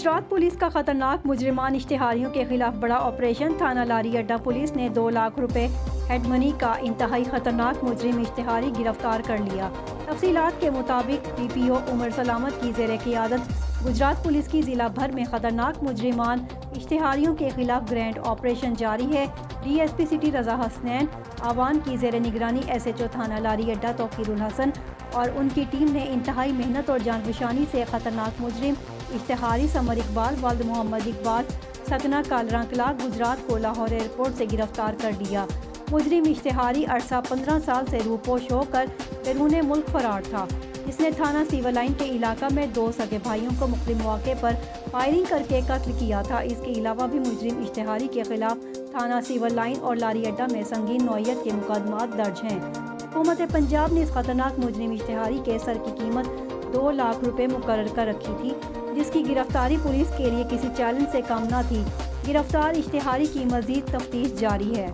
Gujarat police का खतरनाक मुजरिमान इश्तिहारियों के खिलाफ बड़ा ऑपरेशन। थाना लारी अड्डा पुलिस ने 2 लाख रुपए हेड मनी का इंतहाई खतरनाक मुजरिम इश्तिहारी गिरफ्तार कर लिया। तफसीलात के मुताबिक DPO उमर सलामत की ज़ेर क़ियादत गुजरात पुलिस की ज़िला भर में खतरनाक मुजरिमान इश्तिहारियों के खिलाफ ग्रैंड ऑपरेशन जारी है। DSP सिटी रज़ा हसनैन आवान की ज़ेर निगरानी SHO थाना लारी अड्डा तौक़ीरुल हसन और उनकी टीम ने इंतहाई मेहनत और जानफशानी से खतरनाक मुजरिम इश्तिहारी समर इकबाल वाल्द मोहम्मद इकबाल सतना कालरा कला गुजरात को लाहौर एयरपोर्ट से गिरफ्तार कर लिया। मुजरिम इश्तिहारी अरसा 15 साल से रूपोश होकर बैरून मुल्क फरार था। इसने थाना सिविल लाइन के इलाका में 2 सगे भाइयों को मुख्तलिफ मौके पर फायरिंग करके कत्ल किया था। इसके अलावा भी मुजरिम इश्तिहारी के खिलाफ थाना सिविल लाइन और लारी अड्डा में संगीन नौइयत के मुकदमात दर्ज हैं। हुकूमत पंजाब ने इस खतरनाक मुजरिम इश्तिहारी के सर की कीमत 2 लाख रुपए मुकर्रर कर रखी थी, जिसकी गिरफ्तारी पुलिस के लिए किसी चैलेंज से कम न थी। गिरफ्तार इश्तिहारी की मजीद तफ्तीश जारी है।